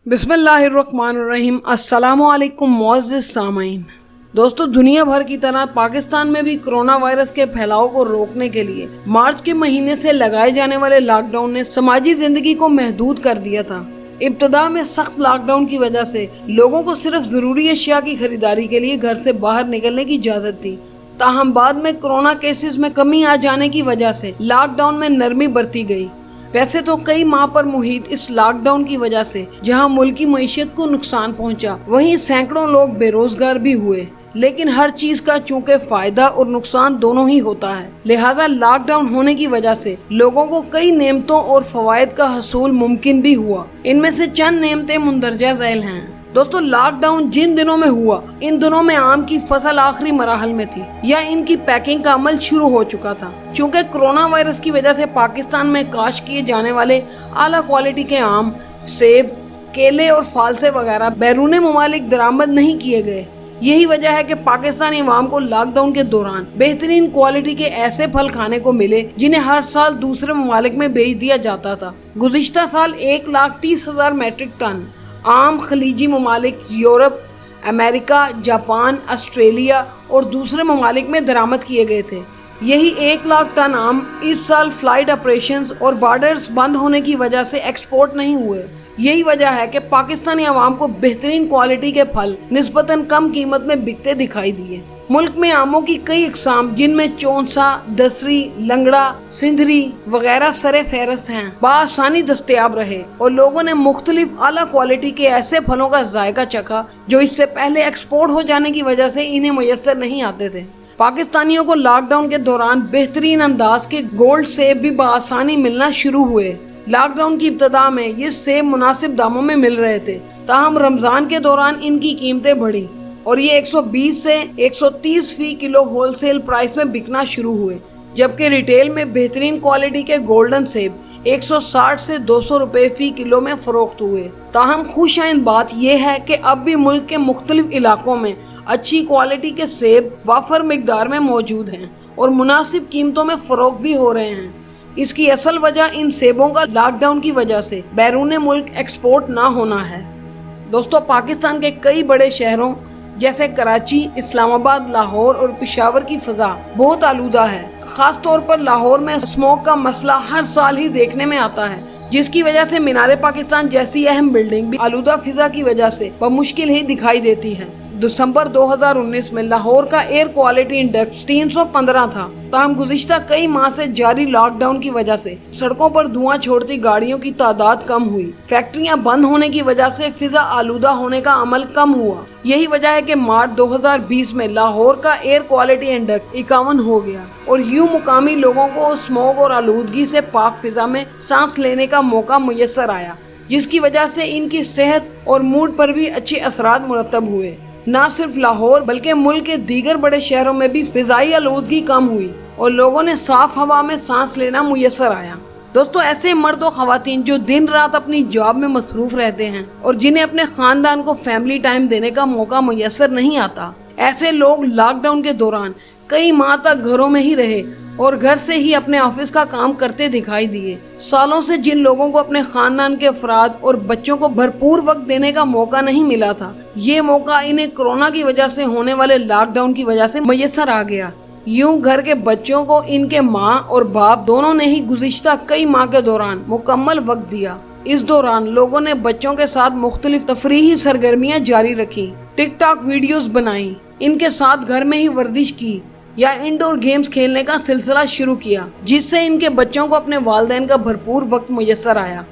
बिस्मिल्लाहिर्रहमानिर्रहीम। अस्सलामुअलैकुम मुअज़्ज़िज़ सामाईन। दोस्तों, दुनिया भर की तरह पाकिस्तान में भी कोरोना वायरस के फैलाव को रोकने के लिए मार्च के महीने से लगाए जाने वाले लॉकडाउन ने समाजी जिंदगी को महदूद कर दिया था। इब्तदा में सख्त लॉकडाउन की वजह से लोगों को सिर्फ जरूरी अशिया की खरीदारी के लिए घर से बाहर निकलने की इजाजत थी। ताहम बाद में कोरोना केसेस में कमी आ जाने की वजह से लॉकडाउन में नरमी बरती गई। वैसे तो कई माह पर मुहित इस लॉकडाउन की वजह से जहां मुल्क की मईशत को नुकसान पहुंचा, वहीं सैकड़ों लोग बेरोजगार भी हुए। लेकिन हर चीज का चूंकि फायदा और नुकसान दोनों ही होता है, लिहाजा लॉकडाउन होने की वजह से लोगों को कई नेमतों और फवायद का हसूल मुमकिन भी हुआ। इनमें से चंद नेमतें मुंदरजा झैल हैं। दोस्तों, लॉकडाउन जिन दिनों में हुआ, इन दिनों में आम की फसल आखिरी मराहल में थी या इनकी पैकिंग का अमल शुरू हो चुका था। चूँकि कोरोना वायरस की वजह से पाकिस्तान में काश्त किए जाने वाले आला क्वालिटी के आम, सेब, केले और फालसे वगैरह बैरून मुमालिक दरामद नहीं किए गए। यही वजह है कि पाकिस्तानी अवाम को लॉकडाउन के दौरान बेहतरीन क्वालिटी के ऐसे फल खाने को मिले जिन्हें हर साल दूसरे ममालिक में बेच दिया जाता था। गुज़िश्ता साल 1,30,000 मैट्रिक टन आम खलीजी ममालिक, यूरोप, अमेरिका, जापान, ऑस्ट्रेलिया और दूसरे ममालिक में दरामद किए गए थे। यही 1 लाख टन आम इस साल फ्लाइट ऑपरेशंस और बॉर्डर्स बंद होने की वजह से एक्सपोर्ट नहीं हुए। यही वजह है कि पाकिस्तानी अवाम को बेहतरीन क्वालिटी के फल निस्बतन कम कीमत में बिकते दिखाई दिए। मुल्क में आमों की कई इकसाम जिनमें चौंसा, दसरी, लंगड़ा, सिंधरी वगैरह सरे फहरस्त हैं, बआसानी दस्तयाब रहे और लोगों ने मुख्तलिफ आला क्वालिटी के ऐसे फलों का जायका चखा जो इससे पहले एक्सपोर्ट हो जाने की वजह से इन्हें मुयस्सर नहीं आते थे। पाकिस्तानियों को लॉकडाउन के दौरान बेहतरीन अंदाज के गोल्ड सेब भी बआसानी मिलना शुरू हुए। लॉकडाउन की इब्तदा में ये सेब मुनासिब दामों में मिल रहे थे, ताहम रमजान के दौरान इनकी कीमतें बढ़ी और ये 120 से 130 फी किलो होलसेल प्राइस में बिकना शुरू हुए, जबकि रिटेल में बेहतरीन क्वालिटी के गोल्डन सेब 160 से 200 रुपए फी किलो में फरोख्त हुए। ताहम खुशाइन बात यह है कि अब भी मुल्क के मुख्तलिफ इलाकों में अच्छी क्वालिटी के सेब वाफर मिकदार में मौजूद हैं और मुनासिब कीमतों में फरोख्त भी हो रहे हैं। इसकी असल वजह इन सेबों का लॉकडाउन की वजह से बैरून मुल्क एक्सपोर्ट ना होना है। दोस्तों, पाकिस्तान के कई बड़े शहरों जैसे कराची, इस्लामाबाद, लाहौर और पेशावर की फिजा बहुत आलूदा है। खास तौर पर लाहौर में स्मोक का मसला हर साल ही देखने में आता है, जिसकी वजह से मीनारे पाकिस्तान जैसी अहम बिल्डिंग भी आलूदा फिजा की वजह से बमुश्किल ही दिखाई देती है। दिसंबर 2019 में लाहौर का एयर क्वालिटी इंडेक्स 315 था। ताहम गुज़िश्ता कई माह से जारी लॉकडाउन की वजह से सड़कों पर धुआं छोड़ती गाड़ियों की तादाद कम हुई। फैक्ट्रियां बंद होने की वजह से फिजा आलूदा होने का अमल कम हुआ। यही वजह है कि मार्च 2020 में लाहौर का एयर क्वालिटी इंडेक्स 51 हो गया और यूं मुकामी लोगों को स्मोक और आलूदगी से पाक फिजा में सांस लेने का मौका मुयस्सर आया, जिसकी वजह से इनकी सेहत और मूड पर भी अच्छे असरात मुरतब हुए। न सिर्फ लाहौर बल्कि मुल्क के दीगर बड़े शहरों में भी फिजाई आलूदगी कम हुई और लोगों ने साफ हवा में सांस लेना मुयस्सर आया। दोस्तों, ऐसे मर्द और खवातीन जो दिन रात अपनी जॉब में मसरूफ रहते हैं और जिन्हें अपने खानदान को फैमिली टाइम देने का मौका मुयस्सर नहीं आता, ऐसे लोग लॉकडाउन के दौरान कई माह तक घरों में ही रहे और घर से ही अपने ऑफिस का काम करते दिखाई दिए। सालों से जिन लोगों को अपने खानदान के अफराद और बच्चों को भरपूर वक्त देने का मौका नहीं मिला था, ये मौका इन्हें कोरोना की वजह से होने वाले लॉकडाउन की वजह से मुयस्सर आ गया। यूं घर के बच्चों को इनके माँ और बाप दोनों ने ही गुज़िश्ता कई माह के दौरान मुकम्मल वक्त दिया। इस दौरान लोगों ने बच्चों के साथ मुख्तलिफ तफरीही सरगर्मियाँ जारी रखी, टिकटॉक वीडियोस बनाई, इनके साथ घर में ही वर्जिश की या इंडोर गेम्स खेलने का सिलसिला शुरू किया, जिससे इनके बच्चों को अपने वालिदैन का भरपूर वक्त मुयस्सर आया।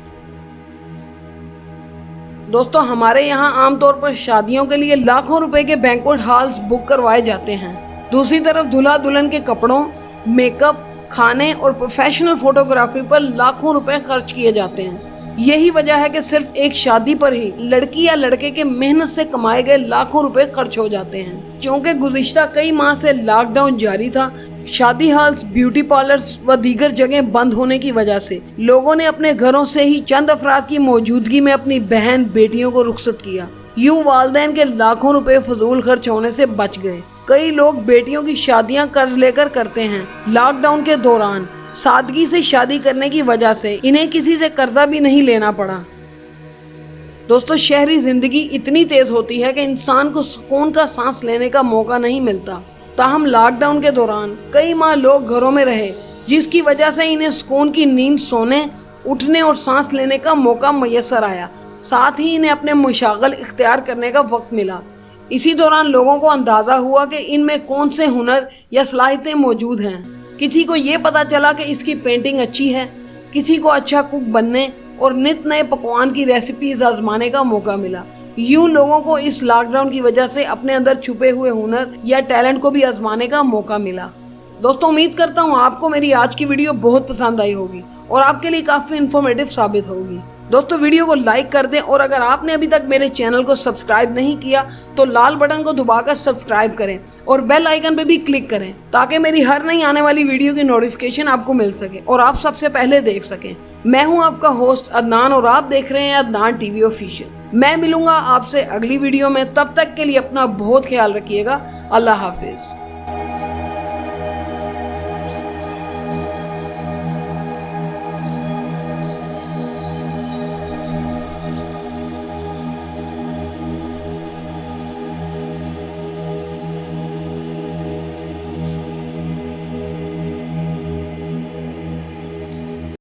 दोस्तों, हमारे यहाँ आमतौर पर शादियों के लिए लाखों रुपए के बैंक्वेट हॉल्स बुक करवाए जाते हैं। दूसरी तरफ दूल्हा दुल्हन के कपड़ों, मेकअप, खाने और प्रोफेशनल फोटोग्राफी पर लाखों रुपए खर्च किए जाते हैं। यही वजह है कि सिर्फ एक शादी पर ही लड़की या लड़के के मेहनत से कमाए गए लाखों रुपए खर्च हो जाते हैं। क्योंकि गुज़िश्ता कई माह से लॉकडाउन जारी था, शादी हॉल्स, ब्यूटी पार्लर्स व दीगर जगह बंद होने की वजह से लोगों ने अपने घरों से ही चंद अफराद की मौजूदगी में अपनी बहन बेटियों को रुखसत किया। यूं वालिदैन के लाखों रुपए फजूल खर्च होने से बच गए। कई लोग बेटियों की शादियां कर्ज लेकर करते हैं। लॉकडाउन के दौरान सादगी से शादी करने की वजह से इन्हें किसी से कर्जा भी नहीं लेना पड़ा। दोस्तों शहरी जिंदगी इतनी तेज होती है कि इंसान को सुकून का सांस लेने का मौका नहीं मिलता। ताहम लॉकडाउन के दौरान कई माह लोग घरों में रहे, जिसकी वजह से इन्हें सुकून की नींद सोने, उठने और सांस लेने का मौका मैसर आया। साथ ही इन्हें अपने मुशागल इख्तियार करने का वक्त मिला। इसी दौरान लोगों को अंदाजा हुआ कि इनमें कौन से हुनर या सलाहियतें मौजूद हैं। किसी को ये पता चला कि इसकी पेंटिंग अच्छी है, किसी को अच्छा कुक बनने और नित नए पकवान की रेसिपीज आजमाने का मौका मिला। यूं लोगों को इस लॉकडाउन की वजह से अपने अंदर छुपे हुए हुनर या टैलेंट को भी आजमाने का मौका मिला। दोस्तों उम्मीद करता हूँ आपको मेरी आज की वीडियो बहुत पसंद आई होगी और आपके लिए काफी इन्फॉर्मेटिव साबित होगी। दोस्तों वीडियो को लाइक कर दें और अगर आपने अभी तक मेरे चैनल को सब्सक्राइब नहीं किया तो लाल बटन को दबाकर सब्सक्राइब करें और बेल आइकन पे भी क्लिक करें ताकि मेरी हर नई आने वाली वीडियो की नोटिफिकेशन आपको मिल सके और आप सबसे पहले देख सकें। मैं हूं आपका होस्ट अदनान और आप देख रहे हैं अदनान टीवी ऑफिशियल। मैं मिलूंगा आपसे अगली वीडियो में, तब तक के लिए अपना बहुत ख्याल रखिएगा। अल्लाह हाफिज।